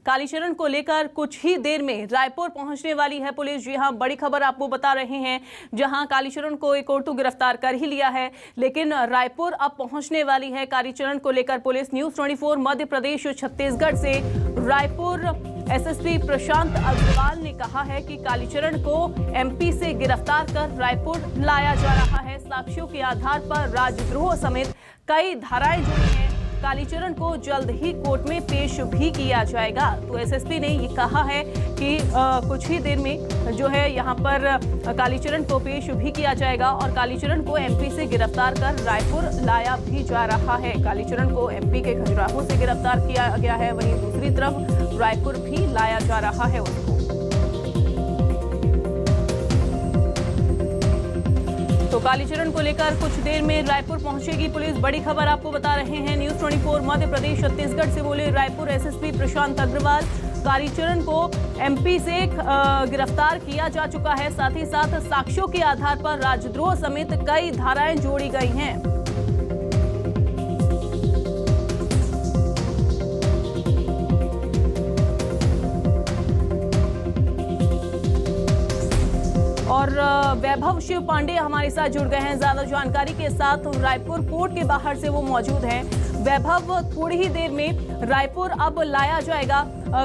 कालीचरण को लेकर कुछ ही देर में रायपुर पहुंचने वाली है पुलिस। जी हां, बड़ी खबर आपको बता रहे हैं, जहां कालीचरण को एक और तो गिरफ्तार कर ही लिया है, लेकिन रायपुर अब पहुंचने वाली है कालीचरण को लेकर पुलिस। न्यूज़ 24 मध्य प्रदेश छत्तीसगढ़ से रायपुर एसएसपी प्रशांत अग्रवाल ने कहा है कि कालीचरण को एमपी से गिरफ्तार कर रायपुर लाया जा रहा है। साक्ष्यों के आधार पर राजद्रोह समेत कई धाराएं जुड़ी हैं। कालीचरण को जल्द ही कोर्ट में पेश भी किया जाएगा। तो एसएसपी ने ये कहा है कि कुछ ही देर में जो है यहाँ पर कालीचरण को पेश भी किया जाएगा और कालीचरण को एमपी से गिरफ्तार कर रायपुर लाया भी जा रहा है। कालीचरण को एमपी के खजुराहो से गिरफ्तार किया गया है, वहीं दूसरी तरफ रायपुर भी लाया जा रहा है उसको। तो कालीचरण को लेकर कुछ देर में रायपुर पहुंचेगी पुलिस। बड़ी खबर आपको बता रहे हैं, न्यूज़ 24 मध्य प्रदेश छत्तीसगढ़ से बोले रायपुर एसएसपी प्रशांत अग्रवाल। कालीचरण को एमपी से गिरफ्तार किया जा चुका है, साथ ही साथ साक्ष्यों के आधार पर राजद्रोह समेत कई धाराएं जोड़ी गई हैं। और वैभव शिव पांडे हमारे साथ जुड़ गए हैं ज्यादा जानकारी के साथ। रायपुर कोर्ट के बाहर से वो मौजूद हैं। वैभव, थोड़ी ही देर में रायपुर अब लाया जाएगा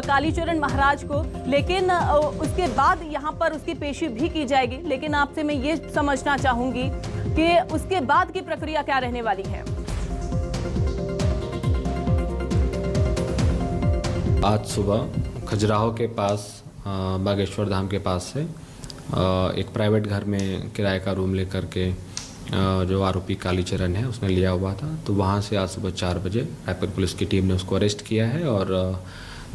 कालीचरण महाराज को, लेकिन उसके बाद यहाँ पर उसकी पेशी भी की जाएगी। लेकिन आपसे मैं ये समझना चाहूंगी कि उसके बाद की प्रक्रिया क्या रहने वाली है। आज सुबह खजुराहो के पास बागेश्वर धाम के पास से एक प्राइवेट घर में किराए का रूम लेकर के जो आरोपी कालीचरण है उसने लिया हुआ था, तो वहाँ से आज सुबह 4 बजे रायपुर पुलिस की टीम ने उसको अरेस्ट किया है और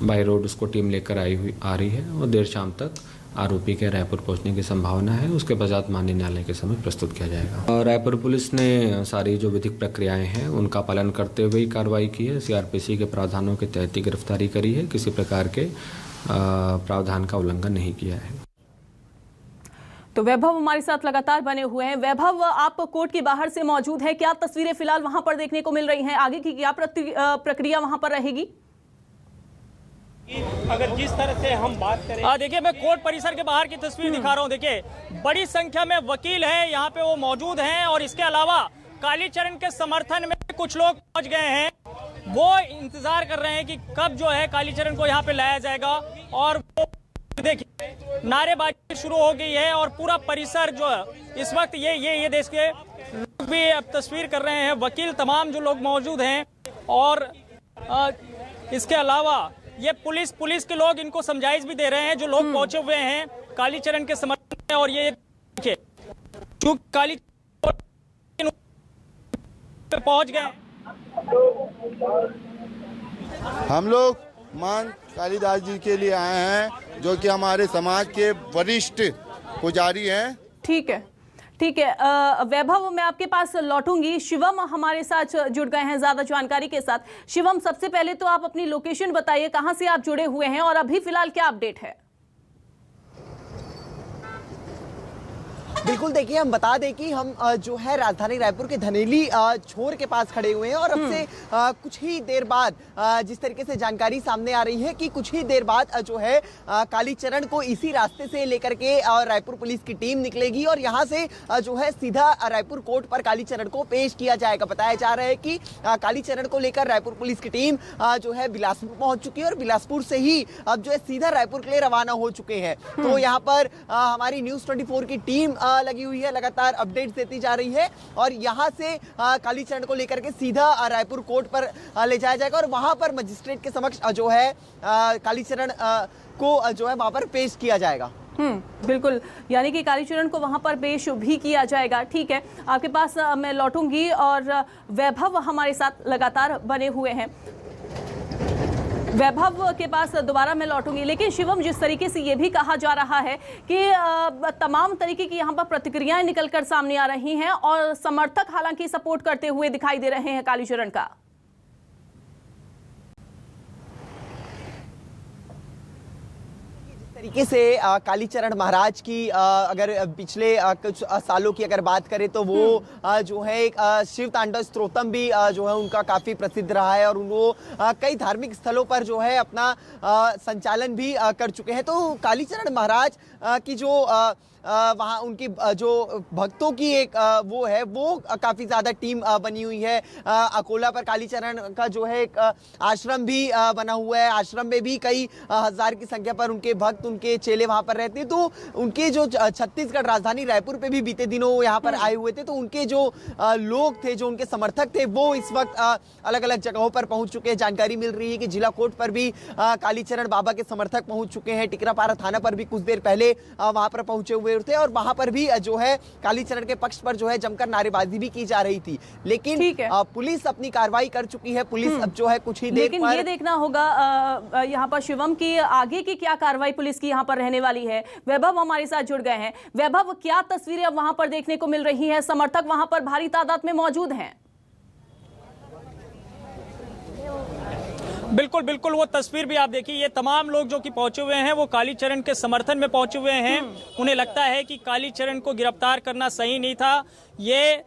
बाई रोड उसको टीम लेकर आ रही है और देर शाम तक आरोपी के रायपुर पहुंचने की संभावना है। उसके पश्चात माननीय न्यायालय के समय प्रस्तुत किया जाएगा। रायपुर पुलिस ने सारी जो विधिक प्रक्रियाएं हैं उनका पालन करते हुए ही कार्रवाई की है। सीआरपीसी के प्रावधानों के तहत ही गिरफ्तारी करी है, किसी प्रकार के प्रावधान का उल्लंघन नहीं किया है। तो वैभव हमारे साथ लगातार बने हुए हैं। वैभव, आप कोर्ट के बाहर से मौजूद हैं, क्या तस्वीरें फिलहाल वहां पर देखने को मिल रही हैं? आगे की क्या प्रक्रिया वहां पर रहेगी? अगर जिस तरह से हम बात करें, देखिए मैं कोर्ट परिसर के बाहर की तस्वीर दिखा रहा हूं। देखिए बड़ी संख्या में वकील हैं यहाँ पे, वो मौजूद हैं और इसके अलावा कालीचरण के समर्थन में कुछ लोग पहुंच गए हैं। वो इंतजार कर रहे हैं कि कब जो है कालीचरण को यहाँ पे लाया जाएगा। और देखिए नारेबाजी शुरू हो गई है और पूरा परिसर जो है इस वक्त ये देश के लोग भी अब तस्वीर कर रहे हैं, वकील तमाम जो लोग मौजूद हैं। और इसके अलावा ये पुलिस के लोग इनको समझाइश भी दे रहे हैं, जो लोग पहुंचे हुए हैं कालीचरण के समर्थन में। और ये देखिए चूंकि कालीचरण पहुंच गए, हम लोग मान कालीदास जी के लिए आए हैं, जो कि हमारे समाज के वरिष्ठ पुजारी हैं। ठीक है, ठीक है। वैभव, मैं आपके पास लौटूंगी। शिवम हमारे साथ जुड़ गए हैं ज्यादा जानकारी के साथ। शिवम, सबसे पहले तो आप अपनी लोकेशन बताइए, कहां से आप जुड़े हुए हैं और अभी फिलहाल क्या अपडेट है? बिल्कुल, देखिए हम बता दें कि हम जो है राजधानी रायपुर के धनेली छोर के पास खड़े हुए हैं और अब से कुछ ही देर बाद जिस तरीके से जानकारी सामने आ रही है कि कुछ ही देर बाद जो है कालीचरण को इसी रास्ते से लेकर के रायपुर पुलिस की टीम निकलेगी और यहाँ से जो है सीधा रायपुर कोर्ट पर कालीचरण को पेश किया जाएगा। बताया जा रहा है कि कालीचरण को लेकर रायपुर पुलिस की टीम जो है बिलासपुर पहुंच चुकी है और बिलासपुर से ही अब जो है सीधा रायपुर के लिए रवाना हो चुके हैं। तो यहाँ पर हमारी न्यूज़ 24 की टीम लगी हुई है, लगातार अपडेट्स देती जा रही है और यहां से कालीचरण को लेकर के सीधा रायपुर कोर्ट पर ले जाया जाएगा और वहां पर मजिस्ट्रेट के समक्ष जो है कालीचरण को जो है वहां पर पेश किया जाएगा। बिल्कुल, यानी कि कालीचरण को वहां पर पेश भी किया जाएगा। ठीक है, आपके पास मैं लौटूंगी और वैभव हमारे साथ लगातार बने हुए हैं। वैभव के पास दोबारा मैं लौटूंगी, लेकिन शिवम, जिस तरीके से ये भी कहा जा रहा है कि तमाम तरीके की यहाँ पर प्रतिक्रियाएं निकलकर सामने आ रही हैं और समर्थक हालांकि सपोर्ट करते हुए दिखाई दे रहे हैं कालीचरण का। तरीके से कालीचरण महाराज की अगर पिछले कुछ सालों की अगर बात करें तो वो जो है एक शिव तांडव स्तोत्रम भी जो है उनका काफी प्रसिद्ध रहा है और वो कई धार्मिक स्थलों पर जो है अपना संचालन भी कर चुके हैं। तो कालीचरण महाराज की जो वहाँ उनकी जो भक्तों की एक वो है वो काफी ज्यादा टीम बनी हुई है। अकोला पर कालीचरण का जो है एक आश्रम भी बना हुआ है। आश्रम में भी कई हजार की संख्या पर उनके भक्त उनके चेले वहां पर रहते हैं। तो उनके जो छत्तीसगढ़ राजधानी रायपुर पे भी बीते दिनों यहाँ पर आए हुए थे। तो उनके जो लोग थे, जो उनके समर्थक थे, वो इस वक्त अलग अलग जगहों पर पहुंच चुके हैं। जानकारी मिल रही है कि जिला कोर्ट पर भी कालीचरण बाबा के समर्थक पहुंच चुके हैं। टिकरापारा थाना पर भी कुछ देर पहले वहां पर पहुंचे हुए थे और वहां पर भी जो है कालीचरण के पक्ष पर जो है जमकर नारेबाजी भी की जा रही थी। लेकिन पुलिस अपनी कार्रवाई कर चुकी है। पुलिस अब जो है कुछ ही देर लेकिन ये देखना होगा यहाँ पर शिवम की आगे की क्या कार्रवाई पुलिस की यहाँ पर रहने वाली है। वैभव हमारे साथ जुड़ गए हैं। वैभव, क्या तस्वीरें अब वहां पर देखने को मिल रही हैं? समर्थक वहां पर भारी तादाद में मौजूद हैं। बिल्कुल बिल्कुल, वो तस्वीर भी आप देखिए। ये तमाम लोग जो कि पहुंचे हुए हैं वो कालीचरण के समर्थन में पहुंचे हुए हैं। उन्हें लगता है कि कालीचरण को गिरफ्तार करना सही नहीं था। ये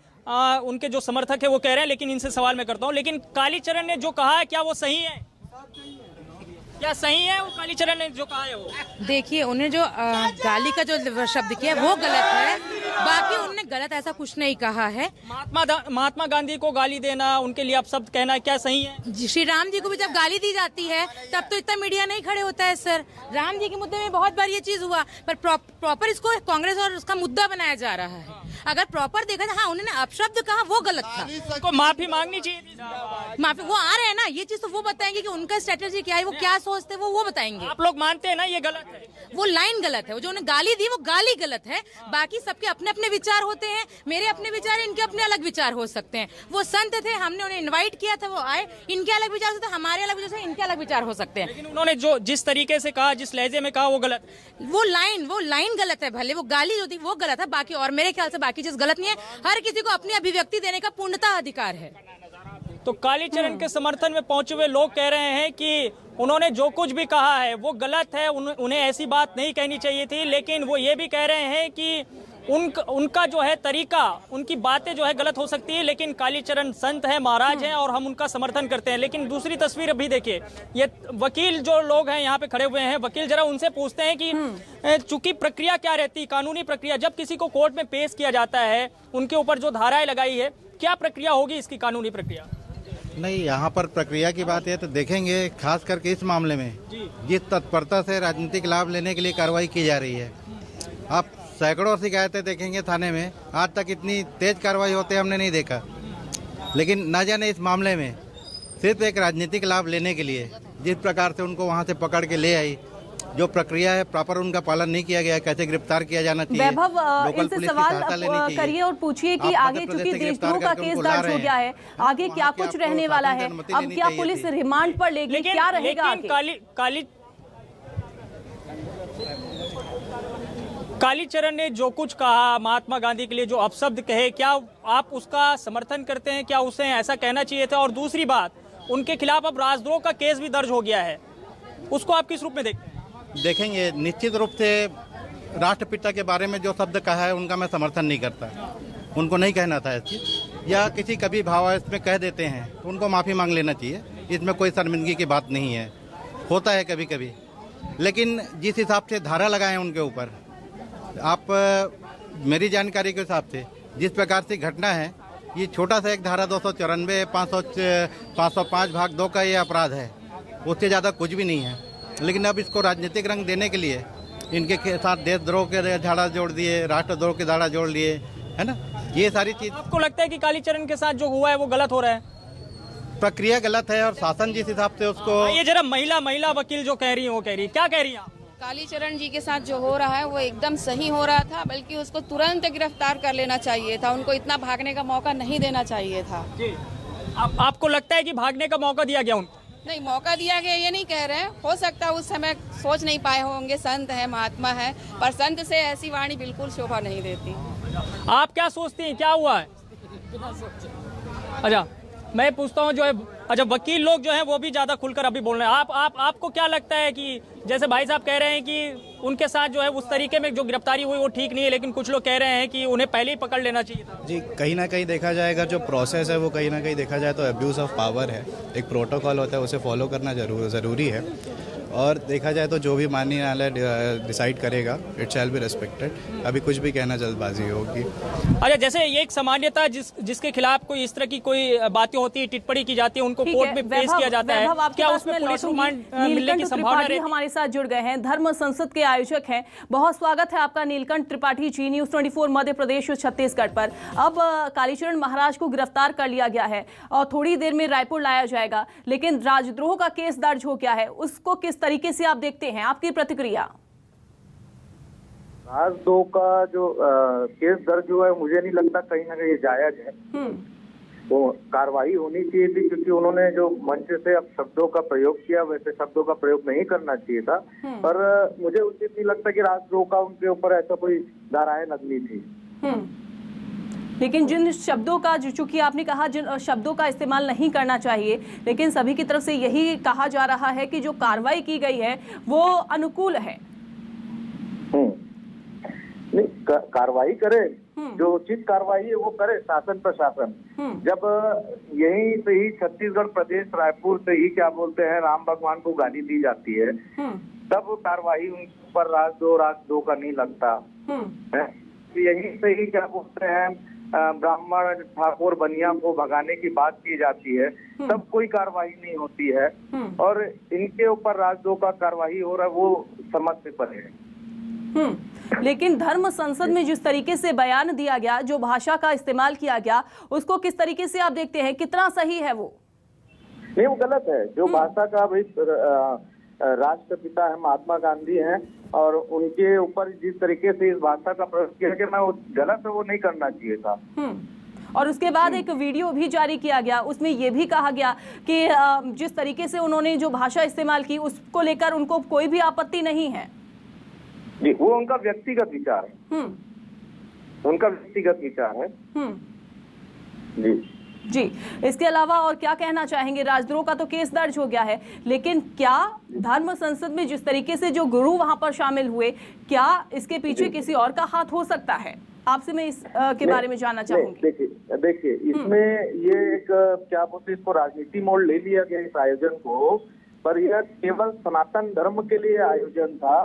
उनके जो समर्थक है वो कह रहे हैं, लेकिन इनसे सवाल मैं करता हूं, लेकिन कालीचरण ने जो कहा है क्या वो सही है? क्या सही है वो कालीचरण ने जो कहा है वो? देखिए, उन्हें जो गाली का जो शब्द किया वो गलत है। बाकी उन्होंने गलत ऐसा कुछ नहीं कहा है। महात्मा गांधी को गाली देना, उनके लिए अपशब्द कहना क्या सही है? श्री राम जी को भी जब गाली दी जाती है तब तो इतना मीडिया नहीं खड़े होता है सर। राम जी के मुद्दे में बहुत बार ये चीज हुआ, पर प्रॉपर इसको कांग्रेस और उसका मुद्दा बनाया जा रहा है। अगर प्रॉपर देखा जाए, हाँ उन्होंने अपशब्द कहा वो गलत था, उनको माफी मांगनी चाहिए। माफी वो आ रहे हैं ना, ये चीज तो वो बताएंगे कि उनका स्ट्रेटेजी क्या है, वो क्या सोचते हैं, वो बताएंगे। आप लोग मानते हैं ना ये गलत है? वो लाइन गलत है, वो जो उन्हें गाली दी वो गाली गलत है। बाकी सबके अपने अपने विचार होते हैं। मेरे अपने विचार, इनके अपने अलग विचार हो सकते हैं। वो संत थे, हमने उन्हें इनवाइट किया था, वो आए, इनके अलग विचार होते हैं, हमारे अलग विचार, इनके अलग विचार हो सकते हैं। लेकिन उन्होंने जो जिस तरीके से कहा, जिस लहजे में कहा, वो गलत, वो लाइन गलत है। भले वो गाली जो थी वो गलत है, बाकी और मेरे ख्याल से बाकी चीज गलत नहीं है। हर किसी को अपनी अभिव्यक्ति देने का पूर्णतः अधिकार है। तो कालीचरण के समर्थन में पहुंचे हुए लोग कह रहे हैं कि उन्होंने जो कुछ भी कहा है वो गलत है, उन्हें ऐसी बात नहीं कहनी चाहिए थी। लेकिन वो ये भी कह रहे हैं कि उनका जो है तरीका, उनकी बातें जो है गलत हो सकती है, लेकिन कालीचरण संत है, महाराज हैं और हम उनका समर्थन करते हैं। लेकिन दूसरी तस्वीर अभी देखिए, ये वकील जो लोग हैं यहाँ पे खड़े हुए हैं, वकील जरा उनसे पूछते हैं कि चूंकि प्रक्रिया क्या रहती, कानूनी प्रक्रिया, जब किसी को कोर्ट में पेश किया जाता है, उनके ऊपर जो धाराएं लगाई है, क्या प्रक्रिया होगी इसकी, कानूनी प्रक्रिया? नहीं, यहाँ पर प्रक्रिया की बात है तो देखेंगे, खास करके इस मामले में जिस तत्परता से राजनीतिक लाभ लेने के लिए कार्रवाई की जा रही है। आप सैकड़ों शिकायतें देखेंगे थाने में, आज तक इतनी तेज कार्रवाई होते हमने नहीं देखा। लेकिन न जाने इस मामले में सिर्फ एक राजनीतिक लाभ लेने के लिए जिस प्रकार से उनको वहाँ से पकड़ के ले आई, जो प्रक्रिया है प्रॉपर उनका पालन नहीं किया गया। कैसे गिरफ्तार किया जाना चाहिए, वैभव इनसे सवाल करिए और पूछिए कि आगे चूंकि देशद्रोह का केस दर्ज हो गया है, आगे क्या कुछ रहने वाला है? अब क्या पुलिस रिमांड पर लेगी, क्या रहेगा आगे? कालीचरण ने जो कुछ कहा, महात्मा गांधी के लिए जो अपशब्द कहे, क्या आप उसका समर्थन करते हैं? क्या उसे ऐसा कहना चाहिए था? और दूसरी बात, उनके खिलाफ अब राजद्रोह का केस भी दर्ज हो गया है, उसको आप किस रूप में देखते हैं? देखेंगे, निश्चित रूप से राष्ट्रपिता के बारे में जो शब्द कहा है उनका मैं समर्थन नहीं करता। उनको नहीं कहना था ऐसी, या किसी कभी भावावेश में कह देते हैं तो उनको माफ़ी मांग लेना चाहिए। इसमें कोई शर्मिंदगी की बात नहीं है, होता है कभी कभी। लेकिन जिस हिसाब से धारा लगाए उनके ऊपर, आप मेरी जानकारी के हिसाब से जिस प्रकार से घटना है, ये छोटा सा एक धारा 294 505 भाग 2 का ये अपराध है, उससे ज़्यादा कुछ भी नहीं है। लेकिन अब इसको राजनीतिक रंग देने के लिए इनके साथ देशद्रोह के धारा जोड़ दिए, राष्ट्रद्रोह की धारा जोड़ लिए, है ना, ये सारी चीज। आपको लगता है कि कालीचरण के साथ जो हुआ है वो गलत हो रहा है? प्रक्रिया गलत है और शासन जिस हिसाब से उसको, ये जरा महिला वकील जो कह रही है वो कह रही है, क्या कह रही है आप? कालीचरण जी के साथ जो हो रहा है वो एकदम सही हो रहा था, बल्कि उसको तुरंत गिरफ्तार कर लेना चाहिए था। उनको इतना भागने का मौका नहीं देना चाहिए था। आपको लगता है कि भागने का मौका दिया गया उनको? नहीं, मौका दिया गया ये नहीं कह रहे हैं, हो सकता है उस समय सोच नहीं पाए होंगे, संत है, महात्मा है, पर संत से ऐसी वाणी बिल्कुल शोभा नहीं देती। आप क्या सोचती हैं, क्या हुआ है? अच्छा, मैं पूछता हूँ जो है, अच्छा वकील लोग जो हैं वो भी ज्यादा खुलकर अभी बोल रहे हैं। आपको क्या लगता है कि जैसे भाई साहब कह रहे हैं कि उनके साथ जो है उस तरीके में जो गिरफ्तारी हुई वो ठीक नहीं है, लेकिन कुछ लोग कह रहे हैं कि उन्हें पहले ही पकड़ लेना चाहिए था। जी, कहीं ना कहीं देखा जाएगा जो प्रोसेस है वो कहीं ना कहीं देखा जाए तो अब्यूज़ ऑफ पावर है। एक प्रोटोकॉल होता है, उसे फॉलो करना ज़रूरी है, और देखा जाए तो जो भी माननीय न्यायालय डिसाइड करेगा इट शैल बी रिस्पेक्टेड। अभी कुछ भी कहना जल्दबाजी होगी। अच्छा, जैसे ये एक सामान्यता जिसके खिलाफ कोई इस तरह की कोई बातें होती है, टिप्पणी की जाती है, उनको कोर्ट में पेश किया जाता है, क्या उसमें पुलिस रिमांड मिलने की संभावना है? हमारे साथ जुड़ गए हैं, धर्म संसद के आयोजक हैं। बहुत स्वागत है आपका नीलकंठ त्रिपाठी जी, न्यूज़ 24 मध्य प्रदेश और छत्तीसगढ़ पर। अब कालीचरण महाराज को गिरफ्तार कर लिया गया है और थोड़ी देर में रायपुर लाया जाएगा, लेकिन राजद्रोह का केस दर्ज हो गया है, उसको किस तरीके से आप देखते हैं, आपकी प्रतिक्रिया? राजद्रोह का जो केस दर्ज हुआ है, मुझे नहीं लगता कहीं ना कहीं जायज है। वो कार्रवाई होनी चाहिए थी, क्योंकि उन्होंने जो मंच से अब शब्दों का प्रयोग किया, वैसे शब्दों का प्रयोग नहीं करना चाहिए था। पर मुझे उचित नहीं लगता कि राजद्रोह का उनके ऊपर ऐसा कोई धाराएं लगनी थी। लेकिन जिन शब्दों का, चूंकि आपने कहा जिन शब्दों का इस्तेमाल नहीं करना चाहिए, लेकिन सभी की तरफ से यही कहा जा रहा है कि जो कार्रवाई की गई है वो अनुकूल है। नहीं, कार्रवाई करे, जो उचित कार्रवाई है वो करे शासन प्रशासन। जब यहीं से ही छत्तीसगढ़ प्रदेश रायपुर से ही क्या बोलते हैं राम भगवान को गाली दी जाती है, तब कार्रवाई उन पर राजद्रोह का नहीं लगता है। यहीं से ही क्या बोलते हैं ब्राह्मण ठाकुर बनिया को भगाने की बात की जाती है, तब कोई कार्रवाई नहीं होती है, और इनके ऊपर राजद्रोह का कार्रवाई हो रहा है, वो समझ से परे है। लेकिन धर्म संसद में जिस तरीके से बयान दिया गया, जो भाषा का इस्तेमाल किया गया, उसको किस तरीके से आप देखते हैं, कितना सही है वो? नहीं, वो गलत है। जो भाषा का भाई राष्ट्रपिता है महात्मा गांधी हैं, और उनके ऊपर जिस तरीके से इस भाषा का प्रयोग किया गया, मैं गलत है, वो नहीं करना चाहिए था। और उसके बाद एक वीडियो भी जारी किया गया, उसमें ये भी कहा गया कि जिस तरीके से उन्होंने जो भाषा इस्तेमाल की, उसको लेकर उनको कोई भी आपत्ति नहीं है। जी, वो उनका व्यक्तिगत विचार है, उनका व्यक्तिगत विचार है। जी, इसके अलावा और क्या कहना चाहेंगे? राजद्रोह का तो केस दर्ज हो गया है, लेकिन क्या धर्म संसद में जिस तरीके से जो गुरु वहां पर शामिल हुए, क्या इसके पीछे किसी और का हाथ हो सकता है? आपसे मैं इस के बारे में जानना चाहूंगी। देखिए इसमें ये एक क्या बोलते, इसको राजनीति मोड़ ले लिया गया इस आयोजन को, पर यह केवल सनातन धर्म के लिए आयोजन था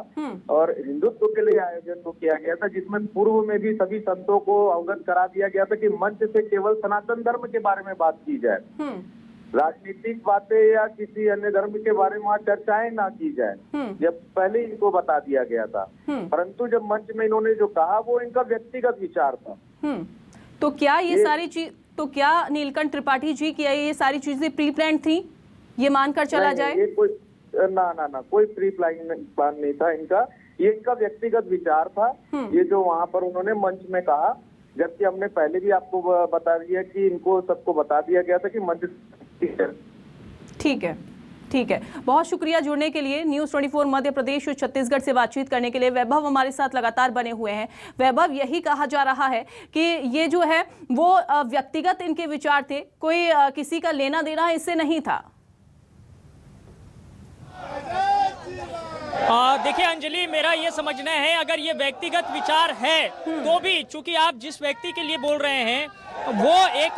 और हिंदुत्व के लिए आयोजन को किया गया था, जिसमें पूर्व में भी सभी संतों को अवगत करा दिया गया था कि मंच से केवल सनातन धर्म के बारे में बात की जाए, राजनीतिक बातें या किसी अन्य धर्म के बारे में वहाँ चर्चाएं ना की जाए, जब पहले इनको बता दिया गया था। परंतु जब मंच में इन्होंने जो कहा वो इनका व्यक्तिगत विचार था। तो क्या ये सारी चीज, तो क्या नीलकंठ त्रिपाठी जी की ये सारी चीजें प्री प्लान थी, ये मानकर चला जाए? ये कोई ना कोई प्री प्लान नहीं था इनका, ये इनका व्यक्तिगत विचार था, ये जो वहाँ पर उन्होंने मंच में कहा, जबकि हमने पहले भी आपको बता दिया कि इनको सबको बता दिया गया था कि मंच। ठीक है, बहुत शुक्रिया जुड़ने के लिए। न्यूज़ 24 मध्य प्रदेश और छत्तीसगढ़ से बातचीत करने के लिए वैभव हमारे साथ लगातार बने हुए हैं। वैभव, यही कहा जा रहा है कि ये जो है वो व्यक्तिगत इनके विचार थे, कोई किसी का लेना देना इससे नहीं था। देखिए अंजलि, मेरा ये समझना है अगर ये व्यक्तिगत विचार है तो भी, चूंकि आप जिस व्यक्ति के लिए बोल रहे हैं वो एक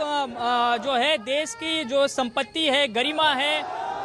जो है देश की जो संपत्ति है, गरिमा है,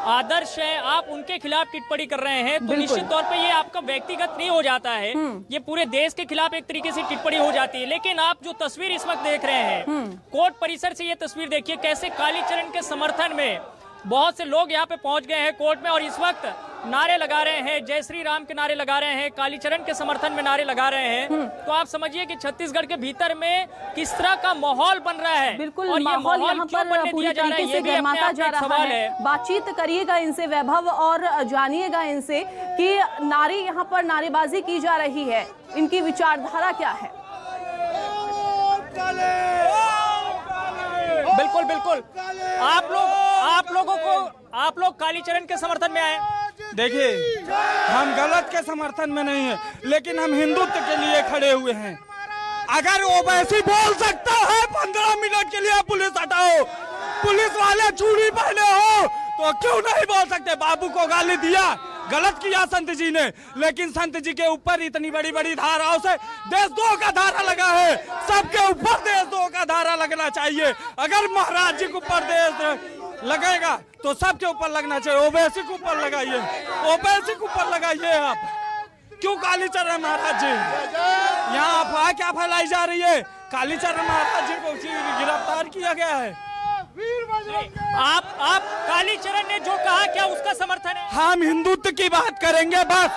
आदर्श है, आप उनके खिलाफ टिप्पणी कर रहे हैं, तो निश्चित तौर पे ये आपका व्यक्तिगत नहीं हो जाता है, ये पूरे देश के खिलाफ एक तरीके से टिप्पणी हो जाती है। लेकिन आप जो तस्वीर इस वक्त देख रहे हैं कोर्ट परिसर से, ये तस्वीर देखिए कैसे कालीचरण के समर्थन में बहुत से लोग यहाँ पे पहुंच गए हैं कोर्ट में, और इस वक्त नारे लगा रहे हैं, जय श्री राम के नारे लगा रहे हैं, कालीचरण के समर्थन में नारे लगा रहे हैं। तो आप समझिए कि छत्तीसगढ़ के भीतर में किस तरह का माहौल बन रहा है। बिल्कुल, और ये माहौल यहाँ पर पूरी तरीके से गर्माता जा रहा है। बातचीत करिएगा इनसे वैभव, और जानिएगा इनसे कि नारे यहाँ पर नारेबाजी की जा रही है, इनकी विचारधारा क्या है। बिल्कुल, आप लोग कालीचरण के समर्थन में आए। देखिए, हम गलत के समर्थन में नहीं है, लेकिन हम हिंदुत्व के लिए खड़े हुए हैं। अगर वो वैसे बोल सकता है 15 मिनट के लिए पुलिस हटाओ, पुलिस वाले चूड़ी पहने हो तो क्यों नहीं बोल सकते? बाबू को गाली दिया, गलत किया संत जी ने, लेकिन संत जी के ऊपर इतनी बड़ी बड़ी धाराओं से देशद्रोह का धारा लगा है। सबके ऊपर देशद्रोह का धारा लगना चाहिए। अगर महाराज जी के ऊपर देश लगेगा तो सबके ऊपर लगना चाहिए। ओबीसी के ऊपर लगाइए, ओबीसी के ऊपर लगाइए। आप क्यों कालीचरण महाराज जी? यहाँ अफवाह क्या फैलाई जा रही है? कालीचरण महाराज जी को गिरफ्तार किया गया है। आप कालीचरण ने जो कहा क्या उसका समर्थन है? हम हिंदुत्व की बात करेंगे बस,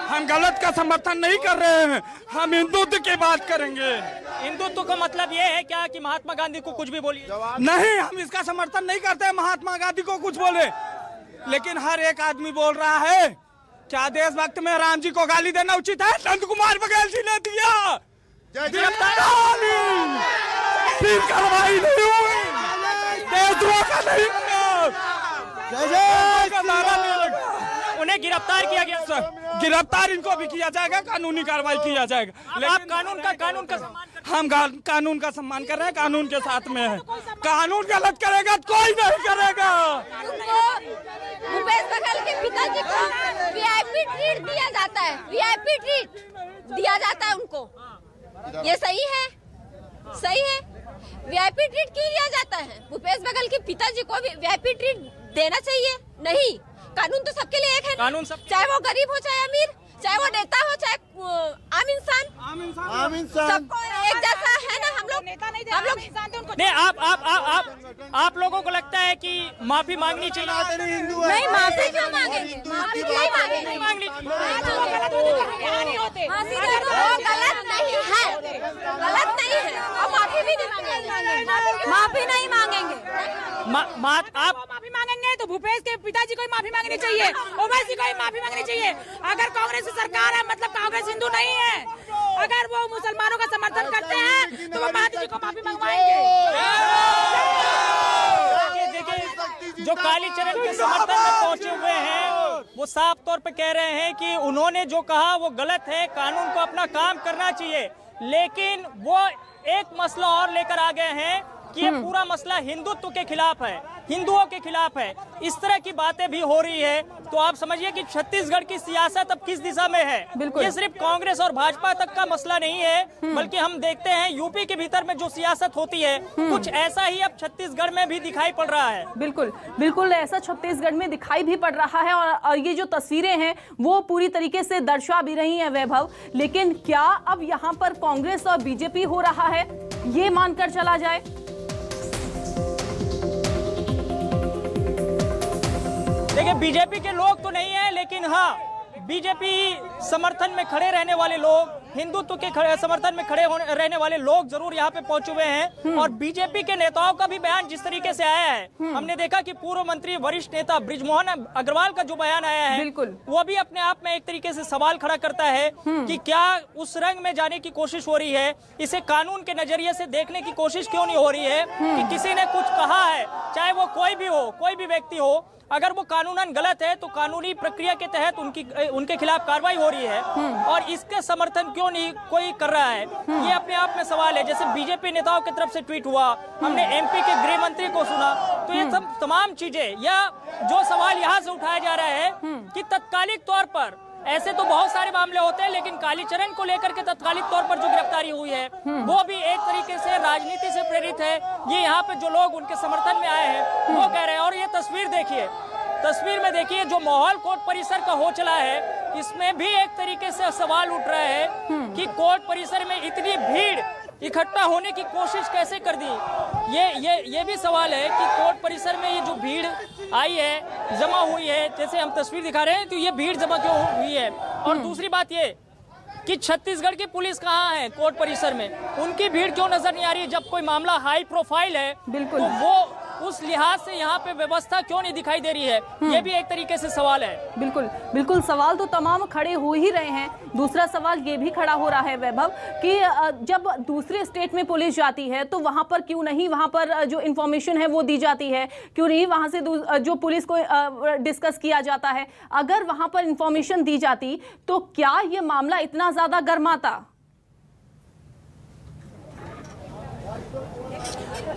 हम गलत का समर्थन नहीं कर रहे हैं, हम हिंदुत्व की बात करेंगे। हिंदुत्व का मतलब ये है क्या कि महात्मा गांधी को कुछ भी बोलिए? नहीं, हम इसका समर्थन नहीं करते महात्मा गांधी को कुछ बोले, लेकिन हर एक आदमी बोल रहा है क्या देशभक्त में राम जी को गाली देना उचित है? नंद कुमार बघेल जी ने दिया, फिर कार्रवाई नहीं हुई, देशद्रोह का नहीं लगा, उन्हें गिरफ्तार किया गया। सर गिरफ्तार इनको भी किया जाएगा, कानूनी कार्रवाई किया जाएगा। आप कानून का सम्मान हम कानून का सम्मान कर रहे हैं, कानून के साथ में है। कानून गलत करेगा तो कोई नहीं करेगा। भूपेश बघेल के पिताजी को वीआईपी ट्रीट दिया जाता है, वीआईपी ट्रीट दिया जाता है उनको, ये सही है? सही है? वीआईपी ट्रीट क्यों दिया जाता है? भूपेश बघेल के पिताजी को भी वीआईपी ट्रीट देना चाहिए? नहीं, कानून तो सबके लिए एक है। कानून सब, चाहे वो गरीब हो, चाहे अमीर, चाहे वो नेता हो, चाहे आम इंसान, सबको एक जैसा है ना। हम लोग नहीं, आप लोगों को लगता है कि माफी मांगनी चाहिए? नहीं, माफी क्यों मांगेंगे? माफी क्यों मांगेंगे? गलत नहीं है, गलत नहीं है, और माफी भी नहीं मांगेंगे, माफी नहीं मांगेंगे। आप माफी मांगेंगे तो भूपेश के पिताजी को ही माफी मांगनी चाहिए, ओवैसी को ही माफी मांगनी चाहिए। अगर कांग्रेस की सरकार है मतलब कांग्रेस हिंदू नहीं है। अगर वो मुसलमानों का समर्थन करते हैं तो वो महाराज जी को माफी मंगवाएंगे। देखिए, जो कालीचरण के समर्थन में पहुंचे हुए हैं वो साफ तौर पे कह रहे हैं कि उन्होंने जो कहा वो गलत है, कानून को अपना काम करना चाहिए, लेकिन वो एक मसला और लेकर आ गए हैं कि ये पूरा मसला हिंदुत्व के खिलाफ है, हिंदुओं के खिलाफ है। इस तरह की बातें भी हो रही है, तो आप समझिए कि छत्तीसगढ़ की सियासत अब किस दिशा में है। ये सिर्फ कांग्रेस और भाजपा तक का मसला नहीं है, बल्कि हम देखते हैं यूपी के भीतर में जो सियासत होती है कुछ ऐसा ही अब छत्तीसगढ़ में भी दिखाई पड़ रहा है। बिल्कुल बिल्कुल ऐसा छत्तीसगढ़ में दिखाई भी पड़ रहा है, और ये जो तस्वीरें हैं वो पूरी तरीके से दर्शा भी रही हैं वैभव। लेकिन क्या अब यहाँ पर कांग्रेस और बीजेपी हो रहा है, ये मानकर चला जाए? देखिए, बीजेपी के लोग तो नहीं है, लेकिन हाँ बीजेपी समर्थन में खड़े रहने वाले लोग, हिंदुत्व के समर्थन में खड़े रहने वाले लोग जरूर यहाँ पे पहुंचे हुए हैं। और बीजेपी के नेताओं का भी बयान जिस तरीके से आया है, हमने देखा कि पूर्व मंत्री वरिष्ठ नेता बृजमोहन अग्रवाल का जो बयान आया है वो भी अपने आप में एक तरीके से सवाल खड़ा करता है कि क्या उस रंग में जाने की कोशिश हो रही है, इसे कानून के नजरिए से देखने की कोशिश क्यों नहीं हो रही है कि किसी ने कुछ कहा है, चाहे वो कोई भी हो, कोई भी व्यक्ति हो, अगर वो कानूनन गलत है तो कानूनी प्रक्रिया के तहत उनके खिलाफ कार्रवाई हो रही है, और इसका समर्थन क्यों नहीं कोई कर रहा है, ये अपने आप में सवाल है। जैसे बीजेपी नेताओं की तरफ से ट्वीट हुआ, हमने एमपी के गृह मंत्री को सुना, तो ये सब तमाम चीजें, या जो सवाल यहाँ से उठाया जा रहा है कि तत्कालिक तौर पर, ऐसे तो बहुत सारे मामले होते हैं, लेकिन कालीचरण को लेकर के तत्कालिक तौर पर जो गिरफ्तारी हुई है वो भी एक तरीके से राजनीति से प्रेरित है। ये यहाँ पे जो लोग उनके समर्थन में आए हैं वो कह रहे हैं। और ये तस्वीर देखिए, तस्वीर में देखिए जो माहौल कोर्ट परिसर का हो चला है, इसमें भी एक तरीके से सवाल उठ रहा है कि कोर्ट परिसर में इतनी भीड़ इकट्ठा होने की कोशिश कैसे कर दी। ये भी सवाल है कि कोर्ट परिसर में ये जो भीड़ आई है, जमा हुई है, जैसे हम तस्वीर दिखा रहे हैं, तो ये भीड़ जमा क्यों हुई है। और दूसरी बात ये कि छत्तीसगढ़ की पुलिस कहाँ है कोर्ट परिसर में, उनकी भीड़ क्यों नजर नहीं आ रही है। जब कोई मामला हाई प्रोफाइल है तो वो उस लिहाज से यहाँ पे व्यवस्था क्यों नहीं दिखाई दे रही है, ये भी एक तरीके से सवाल है। बिल्कुल बिल्कुल, सवाल तो तमाम खड़े हो ही रहे हैं। दूसरा सवाल ये भी खड़ा हो रहा है वैभव कि जब दूसरे स्टेट में पुलिस जाती है तो वहां पर क्यों नहीं, वहां पर जो इंफॉर्मेशन है वो दी जाती है, क्यों नहीं वहां से जो पुलिस को डिस्कस किया जाता है। अगर वहां पर इंफॉर्मेशन दी जाती तो क्या ये मामला इतना ज्यादा गर्माता?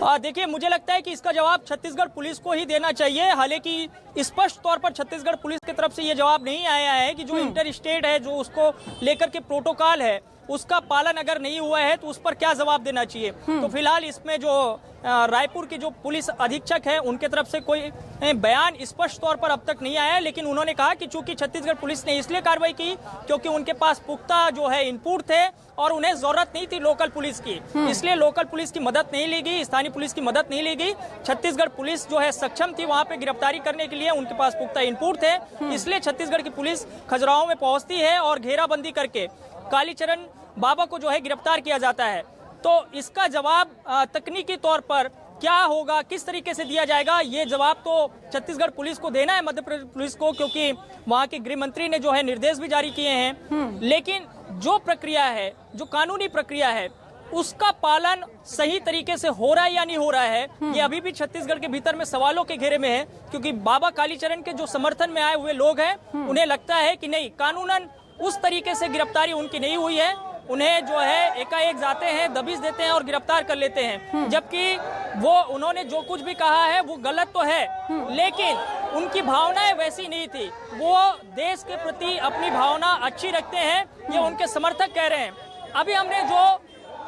देखिए, मुझे लगता है कि इसका जवाब छत्तीसगढ़ पुलिस को ही देना चाहिए। हालांकि स्पष्ट तौर पर छत्तीसगढ़ पुलिस की तरफ से ये जवाब नहीं आया है कि जो इंटर स्टेट है, जो उसको लेकर के प्रोटोकॉल है, उसका पालन अगर नहीं हुआ है तो उस पर क्या जवाब देना चाहिए। तो फिलहाल इसमें जो रायपुर की जो पुलिस अधीक्षक है, उनके तरफ से कोई बयान स्पष्ट तौर पर अब तक नहीं आया है, लेकिन उन्होंने कहा कि चूंकि छत्तीसगढ़ पुलिस ने इसलिए कार्रवाई की क्योंकि उनके पास पुख्ता जो है इनपुट थे और उन्हें जरूरत नहीं थी लोकल पुलिस की, इसलिए लोकल पुलिस की मदद नहीं ली गई, स्थानीय पुलिस की मदद नहीं ली गई। छत्तीसगढ़ पुलिस जो है सक्षम थी वहां पे गिरफ्तारी करने के लिए, उनके पास पुख्ता इनपुट थे, इसलिए छत्तीसगढ़ की पुलिस खजुराहो में पहुंचती है और घेराबंदी करके कालीचरण बाबा को जो है गिरफ्तार किया जाता है। तो इसका जवाब तकनीकी तौर पर क्या होगा, किस तरीके से दिया जाएगा, ये जवाब तो छत्तीसगढ़ पुलिस को देना है, मध्य प्रदेश पुलिस को, क्योंकि वहां के गृह मंत्री ने जो है निर्देश भी जारी किए हैं। लेकिन जो प्रक्रिया है, जो कानूनी प्रक्रिया है, उसका पालन सही तरीके से हो रहा है या नहीं हो रहा है, ये अभी भी छत्तीसगढ़ के भीतर में सवालों के घेरे में है। क्योंकि बाबा कालीचरण के जो समर्थन में आए हुए लोग हैं, उन्हें लगता है कि नहीं, कानूनन उस तरीके से गिरफ्तारी उनकी नहीं हुई है, उन्हें जो है एकाएक जाते हैं, दबिश देते हैं और गिरफ्तार कर लेते हैं। जबकि वो उन्होंने जो कुछ भी कहा है वो गलत तो है, लेकिन उनकी भावनाएं वैसी नहीं थी। वो देश के प्रति अपनी भावना अच्छी रखते हैं, ये उनके समर्थक कह रहे हैं। अभी हमने जो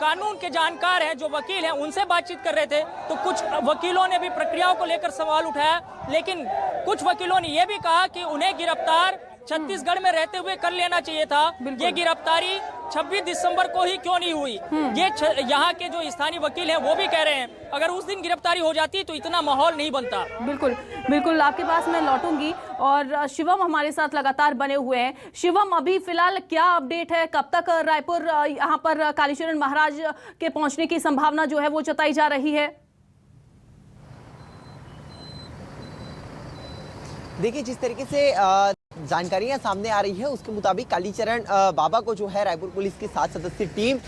कानून के जानकार हैं, जो वकील हैं, उनसे बातचीत कर रहे थे, तो कुछ वकीलों ने भी प्रक्रियाओं को लेकर सवाल उठाया, लेकिन कुछ वकीलों ने यह भी कहा कि उन्हें गिरफ्तार छत्तीसगढ़ में रहते हुए कर लेना चाहिए था। ये गिरफ्तारी 26 दिसंबर को ही क्यों नहीं हुई, ये यहाँ के जो स्थानीय वकील हैं वो भी कह रहे हैं, अगर उस दिन गिरफ्तारी हो जाती तो इतना माहौल नहीं बनता। बिल्कुल बिल्कुल, आपके पास मैं लौटूंगी और शिवम हमारे साथ लगातार बने हुए हैं। शिवम, अभी फिलहाल क्या अपडेट है, कब तक रायपुर यहाँ पर कालीचरण महाराज के पहुंचने की संभावना जो है वो जताई जा रही है? देखिए, जिस तरीके से जानकारियां सामने आ रही है उसके मुताबिक कालीचरण बाबा को जो है रायपुर पुलिस की 7 सदस्यीय टीम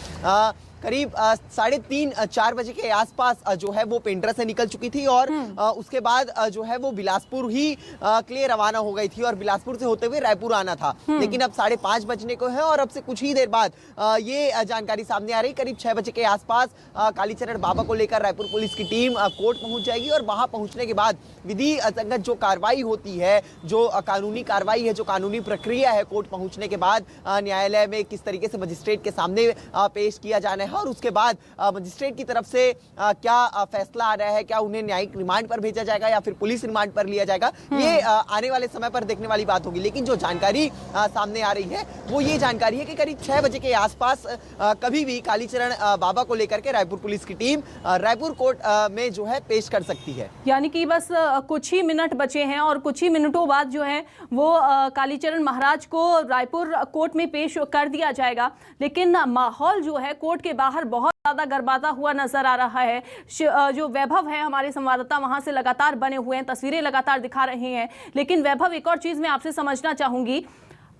करीब 3:30-4 बजे के आसपास जो है वो पेंड्रा से निकल चुकी थी और उसके बाद जो है वो बिलासपुर ही के लिए रवाना हो गई थी और बिलासपुर से होते हुए रायपुर आना था। लेकिन अब 5:30 बजने को है और अब से कुछ ही देर बाद ये जानकारी सामने आ रही, करीब 6 बजे के आसपास कालीचरण बाबा को लेकर रायपुर पुलिस की टीम कोर्ट पहुंच जाएगी और वहां पहुंचने के बाद विधि संगत जो कार्रवाई होती है, जो कानूनी कार्रवाई है, जो कानूनी प्रक्रिया है, कोर्ट पहुंचने के बाद न्यायालय में किस तरीके से मजिस्ट्रेट के सामने पेश किया जाना है और उसके बाद मजिस्ट्रेट की तरफ से क्या फैसला आ रहा है, क्या उन्हें न्यायिक रिमांड पर भेजा जाएगा या फिर पुलिस रिमांड पर लिया जाएगा, ये आने वाले समय पर देखने वाली बात होगी। लेकिन जो जानकारी सामने आ रही है वो ये जानकारी है कि करीब 6 बजे के आसपास कभी भी कालीचरण बाबा को लेकर के रायपुर पुलिस की टीम रायपुर कोर्ट में जो है पेश कर सकती है। यानी कि बस कुछ ही मिनट बचे हैं और कुछ ही मिनटों बाद जो है वो कालीचरण महाराज को रायपुर कोर्ट में पेश कर दिया जाएगा। लेकिन माहौल जो है कोर्ट के बाहर बहुत ज्यादा गरमाता हुआ नजर आ रहा है। जो वैभव है, हमारे संवाददाता वहां से लगातार बने हुए हैं, तस्वीरें लगातार दिखा रहे हैं। लेकिन वैभव, एक और चीज मैं आपसे समझना चाहूंगी,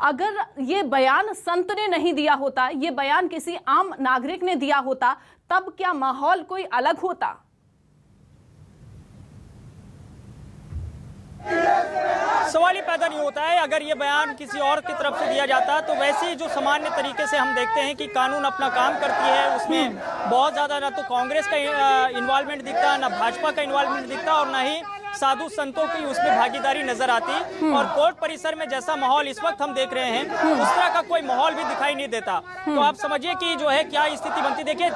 अगर ये बयान संत ने नहीं दिया होता, ये बयान किसी आम नागरिक ने दिया होता, तब क्या माहौल कोई अलग होता? सवाल ही पैदा नहीं होता है। अगर ये बयान किसी और की तरफ से दिया जाता तो वैसे ही जो सामान्य तरीके से हम देखते हैं कि कानून अपना काम करती है, उसमें बहुत ज़्यादा ना तो कांग्रेस का इन्वॉल्वमेंट दिखता, ना भाजपा का इन्वॉल्वमेंट दिखता और ना ही साधु संतों की उसमें भागीदारी नजर आती। और कोर्ट परिसर में जैसा माहौल इस वक्त हम देख रहे हैं, उस तरह का कोई माहौल भी दिखाई नहीं देता। तो आप समझिए कि जो है क्या स्थिति बनती। देखिए,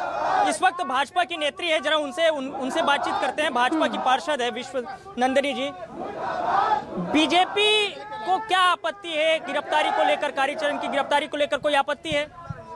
इस वक्त भाजपा की नेत्री है, जरा उनसे बातचीत करते हैं। भाजपा की पार्षद है विश्व नंदिनी जी। बीजेपी को क्या आपत्ति है गिरफ्तारी को लेकर, कालीचरण की गिरफ्तारी को लेकर कोई आपत्ति है?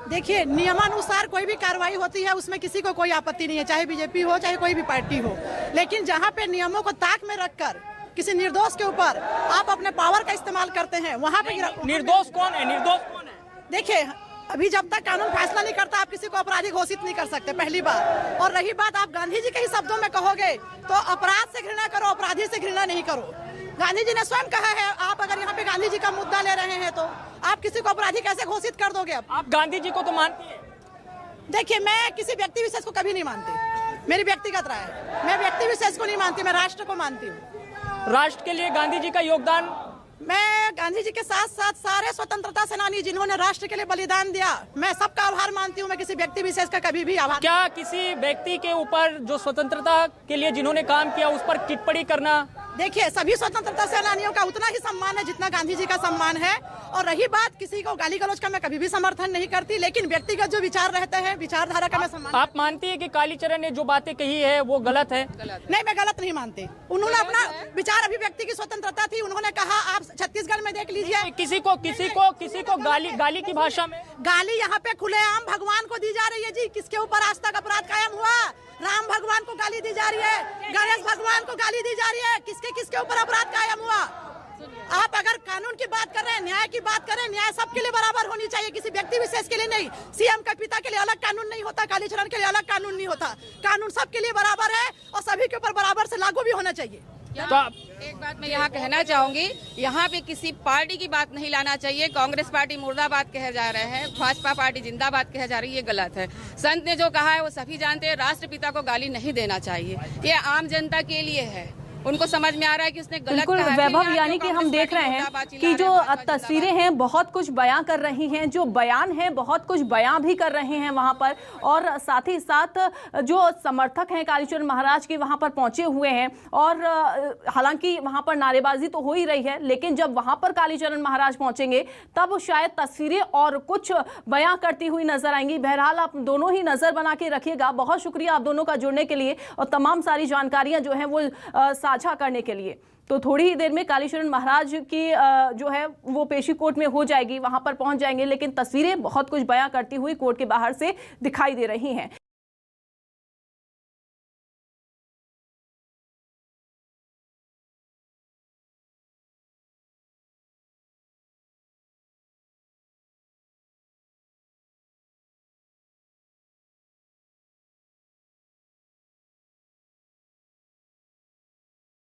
देखिए, नियमानुसार कोई भी कार्रवाई होती है उसमें किसी को कोई आपत्ति नहीं है, चाहे बीजेपी हो चाहे कोई भी पार्टी हो। लेकिन जहां पे नियमों को ताक में रखकर किसी निर्दोष के ऊपर आप अपने पावर का इस्तेमाल करते हैं, वहां पे निर्दोष कौन है? निर्दोष कौन है? देखिए, अभी जब तक कानून फैसला नहीं करता आप किसी को अपराधी घोषित नहीं कर सकते, पहली बात। और रही बात, आप गांधी जी के ही शब्दों में कहोगे तो अपराध से घृणा करो, अपराधी से घृणा नहीं करो। गांधी जी ने स्वयं कहा है, आप अगर यहाँ पे गांधी जी का मुद्दा ले रहे हैं तो आप किसी को अपराधी कैसे घोषित कर दोगे? आप गांधी जी को तो मानती है? देखिए, मैं किसी व्यक्ति विशेष को कभी नहीं मानती, मेरी व्यक्तिगत राय है। मैं व्यक्ति विशेष को नहीं मानती, मैं राष्ट्र को मानती हूँ। राष्ट्र के लिए गांधी जी का योगदान, मैं गांधी जी के साथ साथ सारे स्वतंत्रता सेनानी मानी जिन्होंने राष्ट्र के लिए बलिदान दिया। मैं सबका आभार मानती हूँ, मैं किसी व्यक्ति विशेष का कभी भी आभार। क्या किसी व्यक्ति के ऊपर जो स्वतंत्रता के लिए जिन्होंने काम किया उस पर टिप्पणी करना? देखिए, सभी स्वतंत्रता सेनानियों का उतना ही सम्मान है जितना गांधी जी का सम्मान है। और रही बात किसी को गाली गलौज का, मैं कभी भी समर्थन नहीं करती, लेकिन व्यक्तिगत जो विचार रहते हैं, विचारधारा का मैं सम्मान। आप मानती है कि कालीचरण ने जो बातें कही है वो गलत है? नहीं, मैं गलत नहीं मानती। उन्होंने अपना विचार, अभिव्यक्ति की स्वतंत्रता थी। उन्होंने कहा, आप छत्तीसगढ़ में देख लीजिए, किसी को गाली की भाषा में गाली यहाँ पे खुलेआम भगवान को दी जा रही है जी। किसके ऊपर आज तक अपराध कायम हुआ? राम भगवान को गाली दी जा रही है, गणेश भगवान को गाली दी जा रही है। किसके ऊपर अपराध कायम हुआ? आप अगर कानून की बात कर रहे हैं, न्याय की बात कर रहे हैं, न्याय सबके लिए बराबर होनी चाहिए, किसी व्यक्ति विशेष के लिए नहीं। सीएम के पिता के लिए अलग कानून नहीं होता, कालीचरण के लिए अलग कानून नहीं होता। कानून सबके लिए बराबर है और सभी के ऊपर बराबर से लागू भी होना चाहिए। तो एक बात मैं यहाँ कहना चाहूंगी, यहाँ पे किसी पार्टी की बात नहीं लाना चाहिए। कांग्रेस पार्टी मुर्दाबाद कहे जा रहे हैं, भाजपा पार्टी जिंदाबाद कहे जा रही है, ये गलत है। संत ने जो कहा है वो सभी जानते हैं, राष्ट्रपिता को गाली नहीं देना चाहिए। ये आम जनता के लिए है, उनको समझ में आ रहा है कि उसने गलत कहा है। वैभव, यानी कि हम देख रहे हैं कि जो तस्वीरें हैं बहुत कुछ बयां कर रही हैं, जो बयान है बहुत कुछ बयां भी कर रहे हैं वहां पर, और साथ ही साथ जो समर्थक हैं कालीचरण महाराज के वहां पर पहुंचे हुए हैं। और हालांकि वहां पर नारेबाजी तो हो ही रही है, लेकिन जब वहां पर कालीचरण महाराज पहुंचेंगे तब शायद तस्वीरें और कुछ बयां करती हुई नजर आएंगी। बहरहाल आप दोनों ही नजर बना के रखिएगा। बहुत शुक्रिया आप दोनों का जुड़ने के लिए और तमाम सारी जानकारियां जो है वो साझा करने के लिए। तो थोड़ी ही देर में कालीचरण महाराज की जो है वो पेशी कोर्ट में हो जाएगी, वहां पर पहुंच जाएंगे, लेकिन तस्वीरें बहुत कुछ बयां करती हुई कोर्ट के बाहर से दिखाई दे रही हैं।